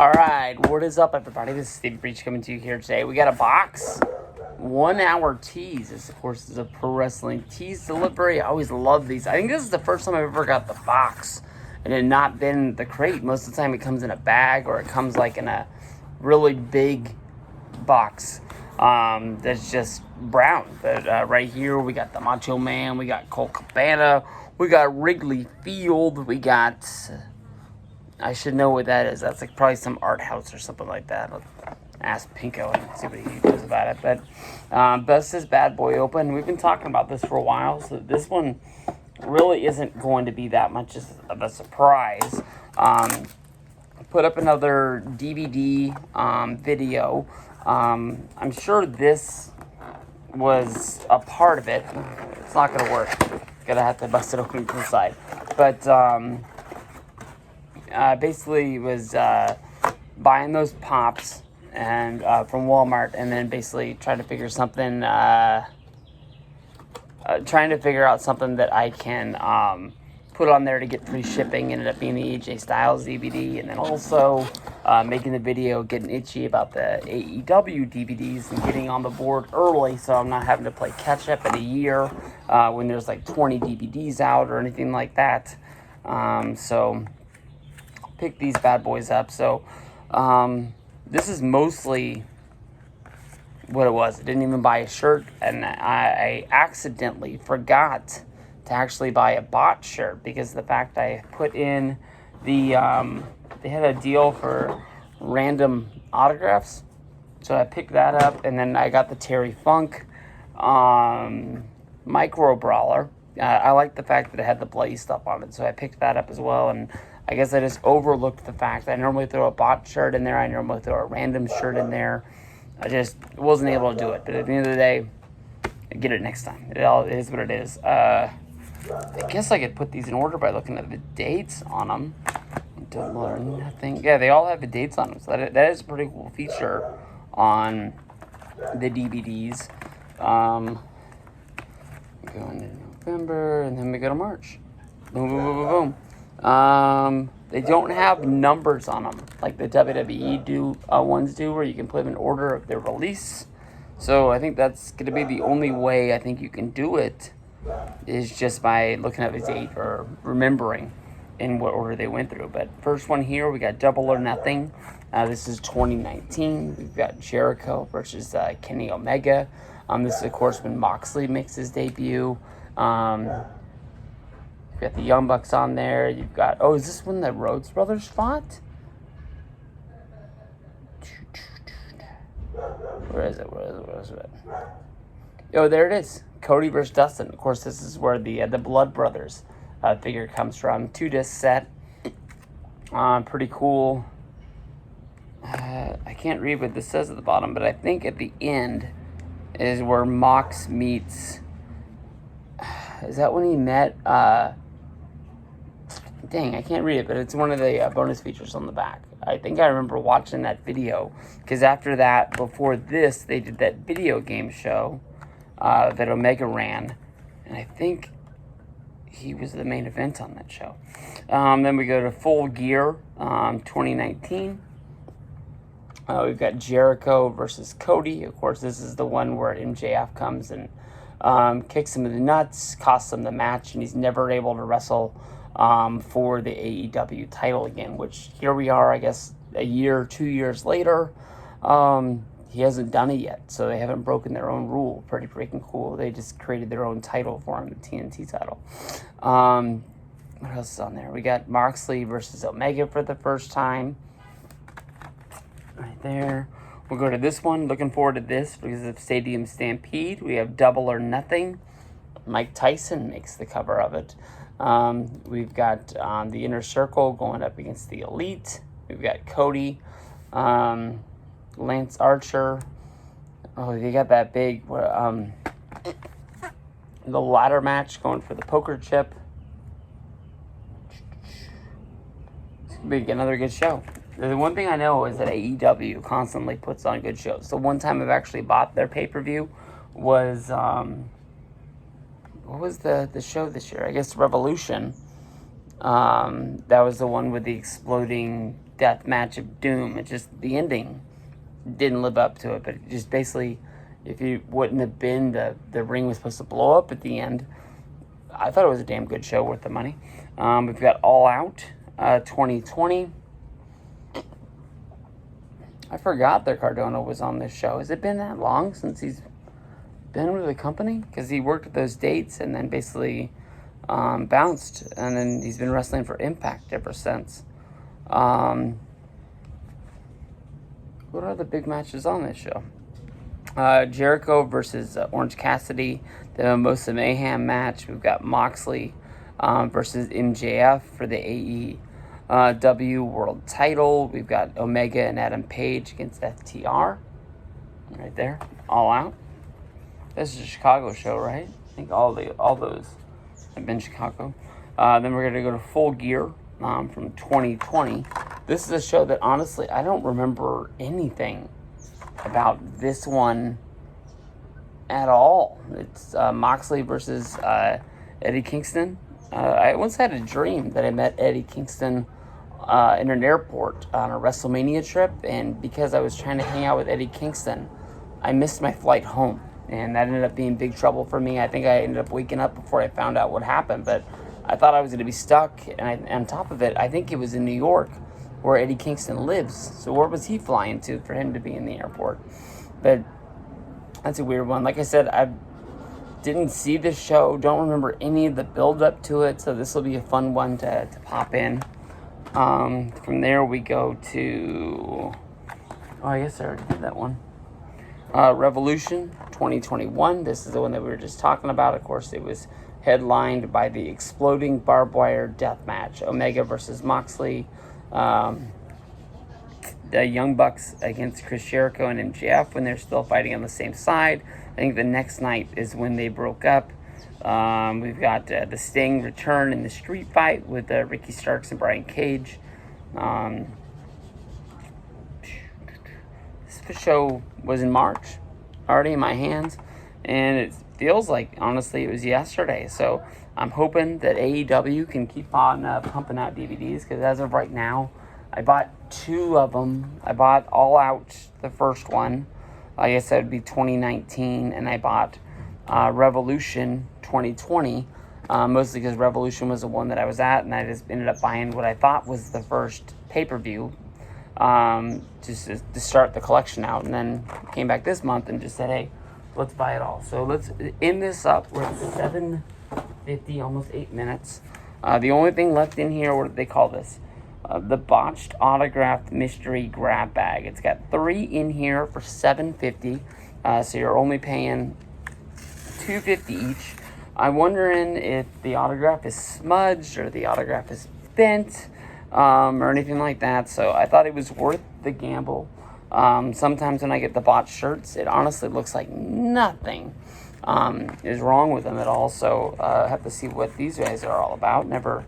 Alright, what is up, everybody? This is Steve Breach coming to you here today. We got a box. 1 hour tease. This, of course, is a pro wrestling tease delivery. I always love these. I think this is the first time I've ever got the box and it not been the crate. Most of the time it comes in a bag or it comes like in a really big box that's just brown. But right here we got the Macho Man, we got Colt Cabana, we got Wrigley Field, we got... I should know what that is. That's like probably some art house or something like that. I'll ask Pinko and see what he knows about it. But Best is Bad Boy Open. We've been talking about this for a while, so this one really isn't going to be that much of a surprise. Put up another DVD video. I'm sure this was a part of it. It's not going to work. Gonna have to bust it open from the side. But basically was buying those pops and from Walmart, and then basically trying to figure something, trying to figure out something that I can put on there to get free shipping. Ended up being the AJ Styles DVD, and then also making the video getting itchy about the AEW DVDs and getting on the board early, so I'm not having to play catch up in a year when there's like 20 DVDs out or anything like that. So pick these bad boys up. So this is mostly what it was. I didn't even buy a shirt, and I accidentally forgot to actually buy a bot shirt because of the fact I put in the they had a deal for random autographs, so I picked that up, and then I got the Terry Funk micro brawler. I like the fact that it had the bloody stuff on it, so I picked that up as well. And I guess I just overlooked the fact that I normally throw a bot shirt in there. I normally throw a random shirt in there. I just wasn't able to do it. But at the end of the day, I get it next time. It is what it is. I guess I could put these in order by looking at the dates on them. Don't learn nothing. Yeah, they all have the dates on them. So that is a pretty cool feature on the DVDs. Go into November, and then we go to March. Boom, boom, boom, boom, boom. They don't have numbers on them like the WWE ones do, where you can put them in order of their release. So I think that's going to be the only way I think you can do it, is just by looking at the date or remembering in what order they went through. But first one here, we got Double or Nothing. This is 2019. We've got Jericho versus Kenny Omega. This is, of course, when Moxley makes his debut. You've got the Young Bucks on there. You've got... Oh, is this when the Rhodes Brothers fought? Where is it? Oh, there it is. Cody versus Dustin. Of course, this is where the Blood Brothers figure comes from. 2-disc set. Pretty cool. I can't read what this says at the bottom, but I think at the end is where Mox meets... Is that when he met... Dang, I can't read it, but it's one of the bonus features on the back. I think I remember watching that video, because after that, before this, they did that video game show that Omega ran, and I think he was the main event on that show. Then we go to Full Gear 2019. We've got Jericho versus Cody. Of course, this is the one where MJF comes and kicks him in the nuts, costs him the match, and he's never able to wrestle for the AEW title again, which here we are, I guess, a year, 2 years later. He hasn't done it yet, so they haven't broken their own rule. Pretty freaking cool. They just created their own title for him, the TNT title. What else is on there? We got Moxley versus Omega for the first time. Right there. We'll go to this one. Looking forward to this because of Stadium Stampede. We have Double or Nothing. Mike Tyson makes the cover of it. We've got the Inner Circle going up against the Elite. We've got Cody, Lance Archer. Oh, they got that big the ladder match going for the poker chip. It's gonna be another good show. The one thing I know is that AEW constantly puts on good shows. The one time I've actually bought their pay-per-view was what was the show this year? I guess Revolution. That was the one with the exploding death match of doom. It just, the ending didn't live up to it, but it just basically, if it wouldn't have been the ring was supposed to blow up at the end, I thought it was a damn good show worth the money. We've got All Out 2020. I forgot that Cardona was on this show. Has it been that long since he's been with the company? Because he worked at those dates and then basically bounced, and then he's been wrestling for Impact ever since. What are the big matches on this show? Jericho versus Orange Cassidy, the Mimosa Mayhem match. We've got Moxley versus MJF for the AEW World Title. We've got Omega and Adam Page against FTR. Right there, All Out. This is a Chicago show, right? I think all those have been Chicago. Then we're gonna go to Full Gear from 2020. This is a show that honestly I don't remember anything about this one at all. It's Moxley versus Eddie Kingston. I once had a dream that I met Eddie Kingston in an airport on a WrestleMania trip, and because I was trying to hang out with Eddie Kingston, I missed my flight home, and that ended up being big trouble for me. I think I ended up waking up before I found out what happened, but I thought I was going to be stuck, and on top of it, I think it was in New York where Eddie Kingston lives. So where was he flying to for him to be in the airport? But that's a weird one. Like I said, I didn't see this show, don't remember any of the build up to it, so this will be a fun one to pop in. From there we go to, I guess I already did that one. Revolution 2021. This is the one that we were just talking about. Of course, it was headlined by the exploding barbed wire death match. Omega versus Moxley. The Young Bucks against Chris Jericho and MJF when they're still fighting on the same side. I think the next night is when they broke up. We've got the Sting return in the street fight with Ricky Starks and Brian Cage. This show was in March, already in my hands, and it feels like, honestly, it was yesterday. So I'm hoping that AEW can keep on pumping out DVDs, because as of right now, I bought 2 of them. I bought All Out, the first one. I guess that would be 2019, and I bought Revolution 2020, mostly because Revolution was the one that I was at, and I just ended up buying what I thought was the first pay-per-view just to start the collection out, and then came back this month and just said, hey, let's buy it all. So let's end this up. We're at 7:50, almost 8 minutes. The only thing left in here, what do they call this? The botched autographed mystery grab bag. It's got 3 in here for $7.50, so you're only paying $2.50 each. I'm wondering if the autograph is smudged or the autograph is bent or anything like that. So I thought it was worth the gamble. Sometimes when I get the botched shirts, it honestly looks like nothing is wrong with them at all. So I have to see what these guys are all about. Never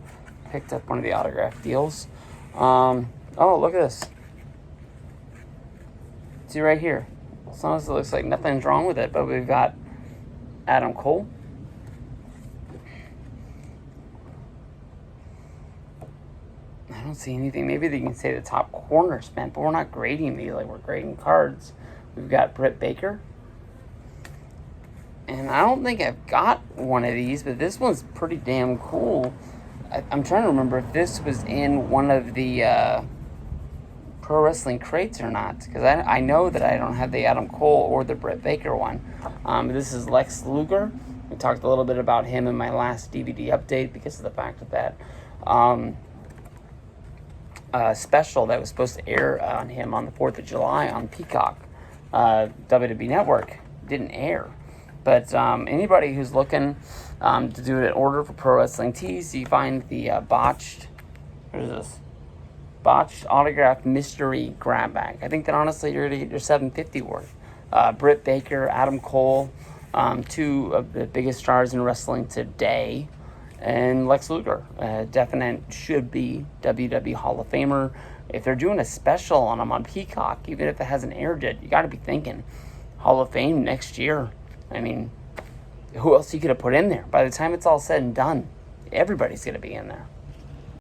picked up one of the autograph deals. Oh, look at this. See right here. As long as it looks like nothing's wrong with it, but we've got Adam Cole. I don't see anything. Maybe they can say the top corner's bent, but we're not grading these like we're grading cards. We've got Britt Baker. And I don't think I've got one of these, but this one's pretty damn cool. I'm trying to remember if this was in one of the Pro Wrestling crates or not, because I know that I don't have the Adam Cole or the Britt Baker one. This is Lex Luger. We talked a little bit about him in my last DVD update because of the fact of that special that was supposed to air on him on the 4th of July on Peacock. WWE Network didn't air. But anybody who's looking to do an order for Pro Wrestling Tees, you find the botched autographed mystery grab bag. I think that honestly you're going to get your $7.50 worth. Britt Baker, Adam Cole, 2 of the biggest stars in wrestling today, and Lex Luger, definite should be WWE Hall of Famer. If they're doing a special on him on Peacock, even if it hasn't aired yet, you got to be thinking Hall of Fame next year. I mean, who else you could have put in there? By the time it's all said and done, everybody's going to be in there.